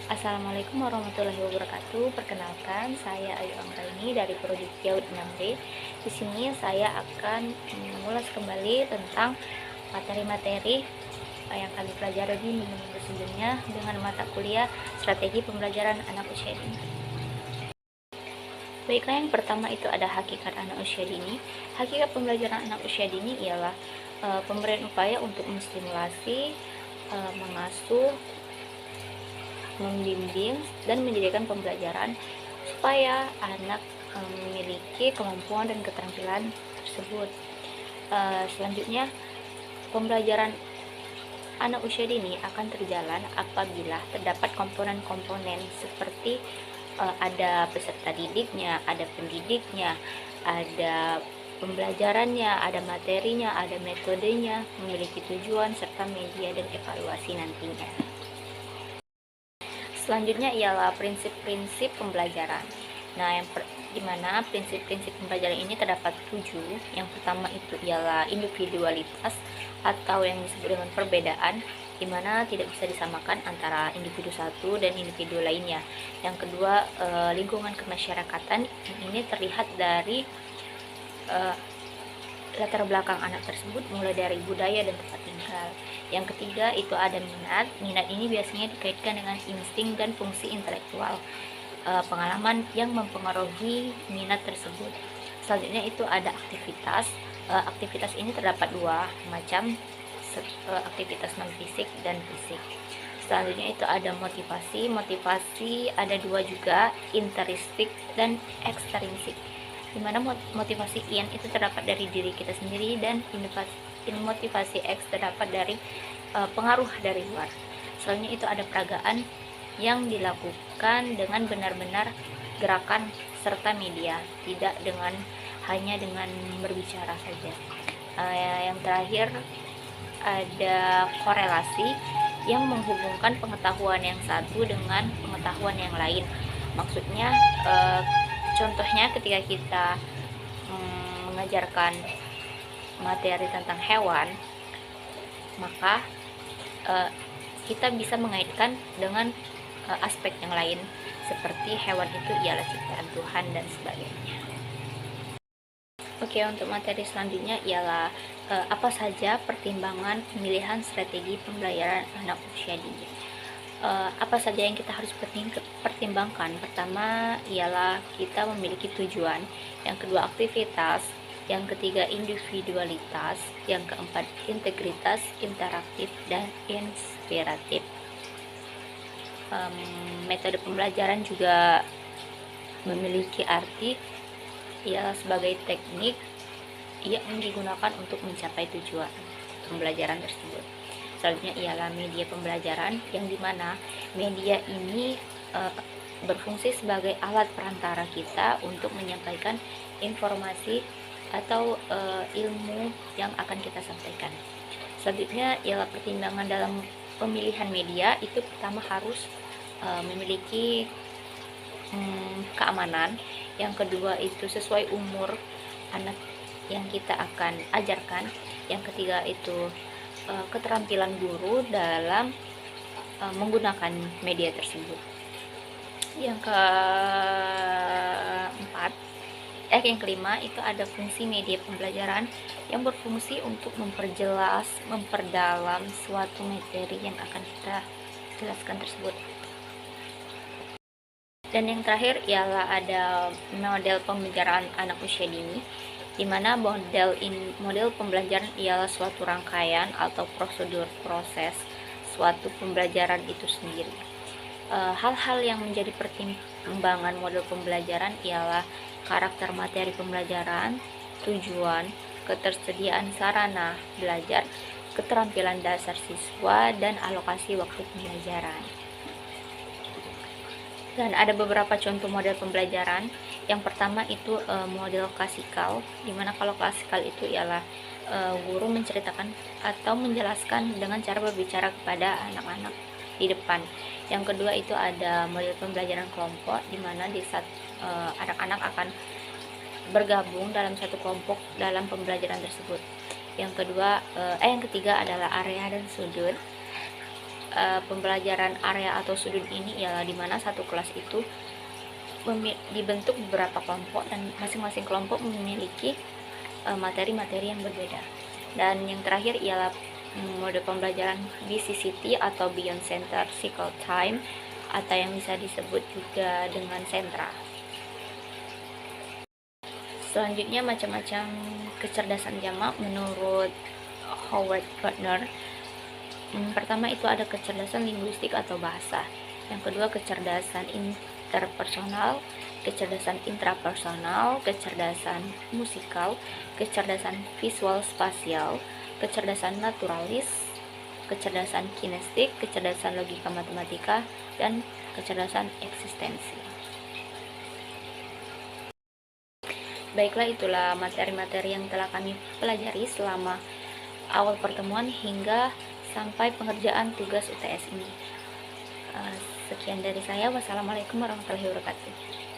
Assalamualaikum warahmatullahi wabarakatuh. Perkenalkan, saya Ayu Anggraini dari Prodi Yaud 6D. Di sini saya akan mengulas kembali tentang materi-materi yang kami pelajari di minggu sebelumnya dengan mata kuliah Strategi Pembelajaran Anak Usia Dini. Baiklah, yang pertama itu ada hakikat anak usia dini. Hakikat pembelajaran anak usia dini ialah pemberian upaya untuk menstimulasi, mengasuh, membimbing, dan menjadikan pembelajaran supaya anak memiliki kemampuan dan keterampilan tersebut. Selanjutnya, pembelajaran anak usia dini akan terjalan apabila terdapat komponen-komponen seperti ada peserta didiknya, ada pendidiknya, ada pembelajarannya, ada materinya, ada metodenya, memiliki tujuan, serta media dan evaluasi nantinya. Selanjutnya ialah prinsip-prinsip pembelajaran. Nah, di mana prinsip-prinsip pembelajaran ini terdapat 7. Yang pertama itu ialah individualitas atau yang disebut dengan perbedaan, di mana tidak bisa disamakan antara individu satu dan individu lainnya. Yang kedua, lingkungan kemasyarakatan. Ini terlihat dari latar belakang anak tersebut, mulai dari budaya dan tempat tinggal. Yang ketiga itu ada minat. Minat ini biasanya dikaitkan dengan insting dan fungsi intelektual, pengalaman yang mempengaruhi minat tersebut. Selanjutnya itu ada aktivitas. Aktivitas ini terdapat dua macam, aktivitas non fisik dan fisik. Selanjutnya itu ada motivasi. Motivasi ada dua juga, intrinsik dan ekstrinsik, dimana motivasi in itu terdapat dari diri kita sendiri dan motivasi X terdapat dari pengaruh dari luar. Selanjutnya itu ada peragaan yang dilakukan dengan benar-benar gerakan serta media, tidak hanya dengan berbicara saja. Yang terakhir ada korelasi yang menghubungkan pengetahuan yang satu dengan pengetahuan yang lain. Maksudnya contohnya ketika kita mengajarkan materi tentang hewan, maka kita bisa mengaitkan dengan aspek yang lain, seperti hewan itu ialah ciptaan Tuhan dan sebagainya. Oke, untuk materi selanjutnya ialah apa saja pertimbangan pemilihan strategi pembelajaran anak usia dini. Apa saja yang kita harus pertimbangkan? Pertama ialah kita memiliki tujuan, yang kedua aktivitas, yang ketiga individualitas, yang keempat integritas, interaktif, dan inspiratif. Metode pembelajaran juga memiliki arti ialah sebagai teknik yang digunakan untuk mencapai tujuan pembelajaran tersebut. Selanjutnya ialah media pembelajaran, yang dimana media ini berfungsi sebagai alat perantara kita untuk menyampaikan informasi atau ilmu yang akan kita sampaikan. Selanjutnya ialah pertimbangan dalam pemilihan media. Itu pertama harus memiliki keamanan. Yang kedua itu sesuai umur anak yang kita akan ajarkan. Yang ketiga itu keterampilan guru dalam menggunakan media tersebut. Yang kelima itu ada fungsi media pembelajaran yang berfungsi untuk memperjelas, memperdalam suatu materi yang akan kita jelaskan tersebut. Dan yang terakhir ialah ada model pembelajaran anak usia dini, di mana model pembelajaran ialah suatu rangkaian atau prosedur proses suatu pembelajaran itu sendiri. Hal-hal yang menjadi pertimbangan model pembelajaran ialah karakter materi pembelajaran, tujuan, ketersediaan sarana belajar, keterampilan dasar siswa, dan alokasi waktu pembelajaran. Dan ada beberapa contoh model pembelajaran. Yang pertama itu model klasikal, dimana kalau klasikal itu ialah guru menceritakan atau menjelaskan dengan cara berbicara kepada anak-anak di depan. Yang kedua itu ada model pembelajaran kelompok, dimana di saat anak-anak akan bergabung dalam satu kelompok dalam pembelajaran tersebut. Yang ketiga adalah area dan sudut. pembelajaran area atau sudut ini ialah dimana satu kelas itu dibentuk beberapa kelompok dan masing-masing kelompok memiliki materi-materi yang berbeda. Dan yang terakhir ialah mode pembelajaran BCCT atau Beyond Center Cycle Time, atau yang bisa disebut juga dengan sentra. Selanjutnya macam-macam kecerdasan jamak menurut Howard Gardner. Pertama itu ada kecerdasan linguistik atau bahasa. Yang kedua kecerdasan interpersonal, kecerdasan intrapersonal, kecerdasan musikal, kecerdasan visual spasial, kecerdasan naturalis, kecerdasan kinestik, kecerdasan logika matematika, dan kecerdasan eksistensi. Baiklah, itulah materi-materi yang telah kami pelajari selama awal pertemuan hingga sampai pengerjaan tugas UTS ini. Sekian dari saya. Wassalamualaikum warahmatullahi wabarakatuh.